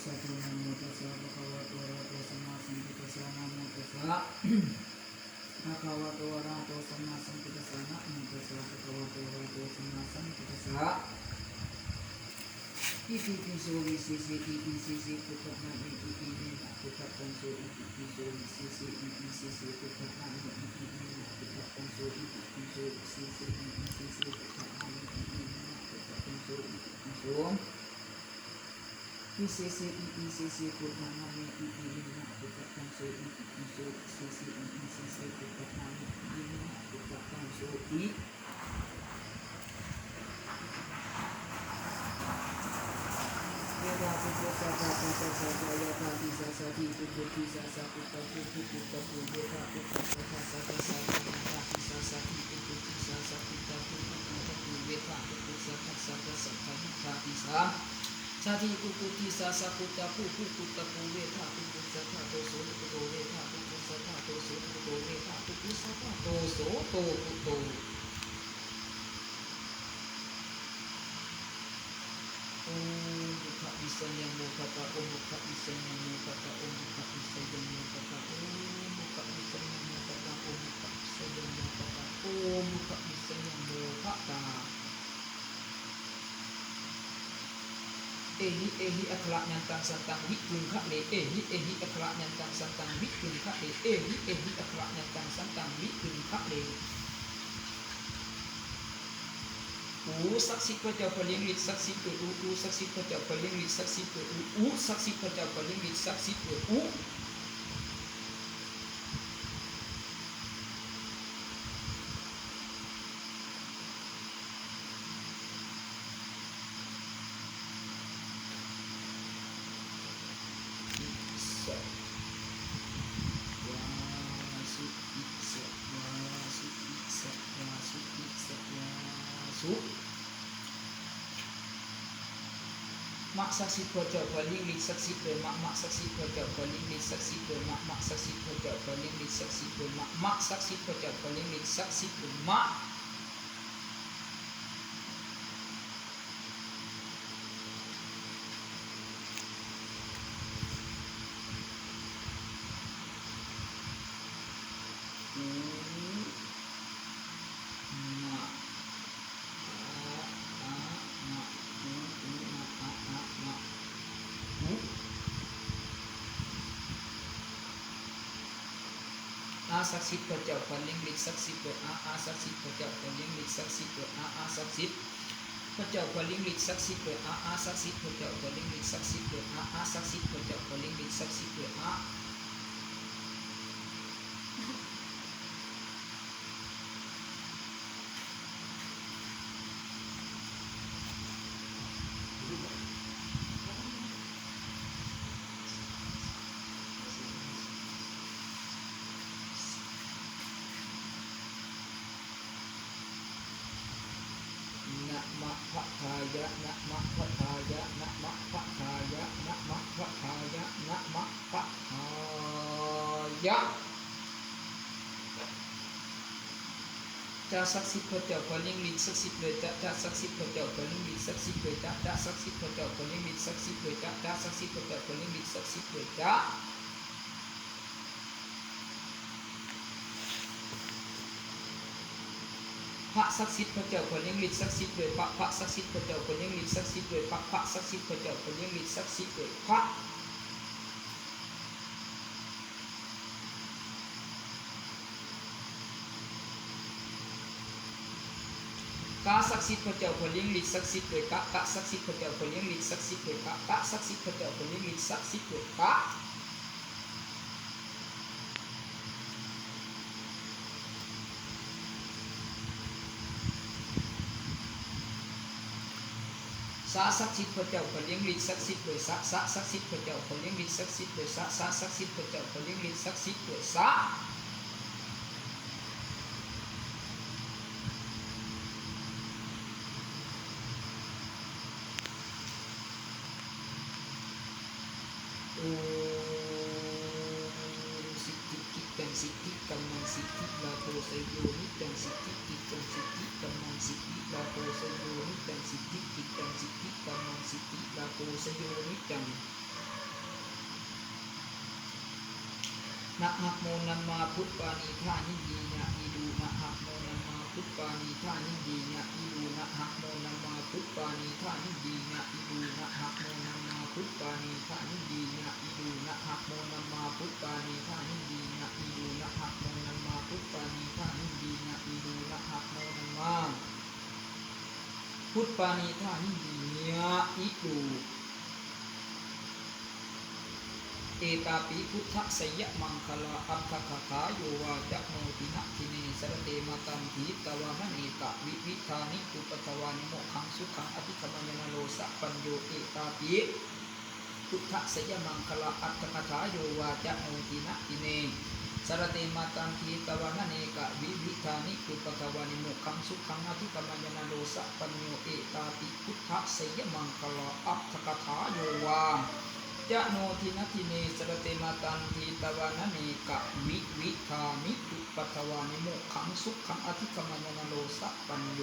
สะนะโมตัสสะภะคะวะโตอะระหะโตสัมมาสัมพุทธัสสะนะโมตัสสะภะคะวะโตอะระหะโตสัมมาสัมพุทธัสสะนะโมตัสสะภะคะวะโตอะระหะโตสัมมาสัมพุทธัสสะอิติปิโสวิเศษอิติเสสพุทธัสสะอิติปิเนนะพุทธัสสะโสอิติปิโสวิเศษอิติเสสพุทธัสสะอิติปิเนนะพุทธัสสะโสอิติปิโสวิเศษอิติเสสพุทธัสสะอิติปิเนนะพุทธัสสะโสอิติปิโสวิเศษอิติเสสพุทธัสสะอิติปิเนนะพุทธัสสะโสอิติปิโสวิเศษอิติเสสพุทธัสสะอิติปิเนนะพุทธัสสะโสอิยะถาปุตตะสะภะคะสะสะยะถาติสะสะทิปุตติสะสะปุตตะปุตติปุตตะปุเยถาปุตตะสะสะสะสะยะถาติสะสะทิปุตติสะสะปุตตะปุตตะปุเยถาปุตตะสะสะสะสะยะถาติสะสะทิปุตติสะสะปุตตะปุตตะปุเยถาปุตตะสะสะโตโสปุตโตเยถาปุตตะสะสะโตโสปุตโตเยถาปุตตะสะสะโตโสโตปุตโตอิสัญญโมภะคะโอมุขะอิสัญญโมภะคะโอมุขะอิสัญญโมภะคะโอมุขะอิสัญญโมภะคะโอมุขะอิสัญญโมภะคะโอมุขะอิสัญญโมภะคะเอหิอัคระยันตังสัตตังวิกุงคะเลเอหิอัคระยันตังสัตตังวิกุงคะเลเอหิอัคระยันตังสัตตังวิกุงคะเลอูศักดิ์สิทธิ์พระเจ้าพระเลี้ยงฤทธิ์ศักดิ์สิทธิ์เกิดอูศักดิ์สิทธิ์พระเจ้าพระเลี้ยงฤทธิ์ศักดิ์สิทธิ์เกิดอูศักดิ์สิทธิ์พระเจ้าพระเลี้ยงฤทธิ์ศักดิ์สิทธิ์เกิดอูมักศักดิ์สิทธิ์พระเจ้าพระเลี้ยงฤทธิ์ศักดิ์สิทธิ์เกิดมักศักดิ์สิทธิ์พระเจ้าพระเลี้ยงฤทธิ์ศักดิ์สิทธิ์เกิดมักศักดิ์สิทธิ์พระเจ้าพระเลี้ยงฤทธิ์ศักดิ์สิทธิ์เกิดมักศักดิ์สิทธิ์พระเจ้าพระเลี้ยงฤทธิ์ศักดิ์สิทธิ์เกิดศักดิ์สิทธิ์พระเจ้าพระเลี้ยงฤทธิ์ศักดิ์สิทธิ์เกิดศักดิ์สิทธิ์พระเจ้าพระเลี้ยงฤทธิ์ศักดิ์สิทธิ์เกิดศักดิ์สิทธิ์พระเจ้าพระเลี้ยงฤทธิ์ศักดิ์สิทธิ์เกิดศักดิ์สิทธิ์พระเจ้าพระเลี้ยงฤทธิ์ศักดิ์สิทธิ์เกิดศักดิ์สิทธิ์พระเจ้าพระเลี้ยงฤทธิ์ศักดิ์สิทธิ์เกิดนะมะพะทายะนะมะพะทายะนะมะพะทายะนะมะพะทายะนะมะพะทายะจะศักดิ์สิทธิ์พระเจ้าพระเลี้ยงฤทธิ์ศักดิ์สิทธิ์เลยจะศักดิ์สิทธิ์พระเจ้าพระเลี้ยงฤทธิ์ศักดิ์สิทธิ์เลยจะศักดิ์สิทธิ์พระเจ้าพระเลี้ยงฤทธิ์ศักดิ์สิทธิ์เลยจะศักดิ์สิทธิ์พระเจ้าพระเลี้ยงฤทธิ์ศักดิ์สิทธิ์เลยพระศักดิ์สิทธิ์พระเจ้าพระเลี้ยงฤทธิ์ศักดิ์สิทธิ์ด้วยพระศักดิ์สิทธิ์พระเจ้าพระเลี้ยงฤทธิ์ศักดิ์สิทธิ์ด้วยพระศักดิ์สิทธิ์พระเจ้าพระเลี้ยงฤทธิ์ศักดิ์สิทธิ์ด้วยพระกาศักดิ์สิทธิ์พระเจ้าพระเลี้ยงฤทธิ์ศักดิ์สิทธิ์ด้วยกะศักดิ์สิทธิ์พระเจ้าพระเลี้ยงฤทธิ์ศักดิ์สิทธิ์ด้วยกะศักดิ์สิทธิ์พระเจ้าพระเลี้ยงฤทธิ์ศักดิ์สิทธิ์ด้วยกะสาศักดิ์สิทธิ์พระเจ้าพระเลี้ยงฤทธิ์ศักดิ์สิทธิ์ด้วยสาศักดิ์สิทธิ์พระเจ้าพระเลี้ยงฤทธิ์ศักดิ์สิทธิ์ด้วยสาศักดิ์สิทธิ์พระเจ้าพระเลี้ยงฤทธิ์ศักดิ์สิทธิ์ด้วยสาสิทธิกิตังสิทธิกัมมังสิทธิลาโภสยโยนิตังสิทธิกิตังสิทธิกัมมังสิทธิลาโภสยโยนิตังสิทธิกิตังสิทธิกัมมังสิทธิลาโภสยโยนิตัง นะหะโมนัมมาพุทธานิธานิดีนะอิดูนะหะโมนัมมาพุทธานิธานิดีนะอิดูนะหะโมนัมมาพุทธานิธานิดีนะอิดูนะหะโมนัมมาพุทธานิธานิดีนะอิดูนะหะโมนัมมาพุทธานิธานิดีนะอิดูนะหะโมนัมมาพุทธานิธานิดีนะอิดูนะหะโมนัมมาพุทธานิธานิดีนะอิดูเอตาปิพุทธสยมังคลาอัตถคถาโยวาจักโนตินะทิเนสรเตมาตัมถีตวามเนกะวิวิธานิตุปตวานิโมขังสุขังอธิคมยนาโลสัพปัญโยเอตาปิพุทธสยมังคลาอัตถคถาโยวาจักโนตินะทิเนสรเตมาตัมถีตวามเนกะวิวิธานิตุปตวานิโมขังสุขังอธิคมยนาโลสัพปัญโยเอตาปิพุทธสยมังคลาอัตถคถาโยวาจะโนทินัทิเนสรเตมาตันทีตวานเนกะวิวิธานิตุปัตวานิโมขังสุขังอธิกรรมยนาโลสัพปัญโย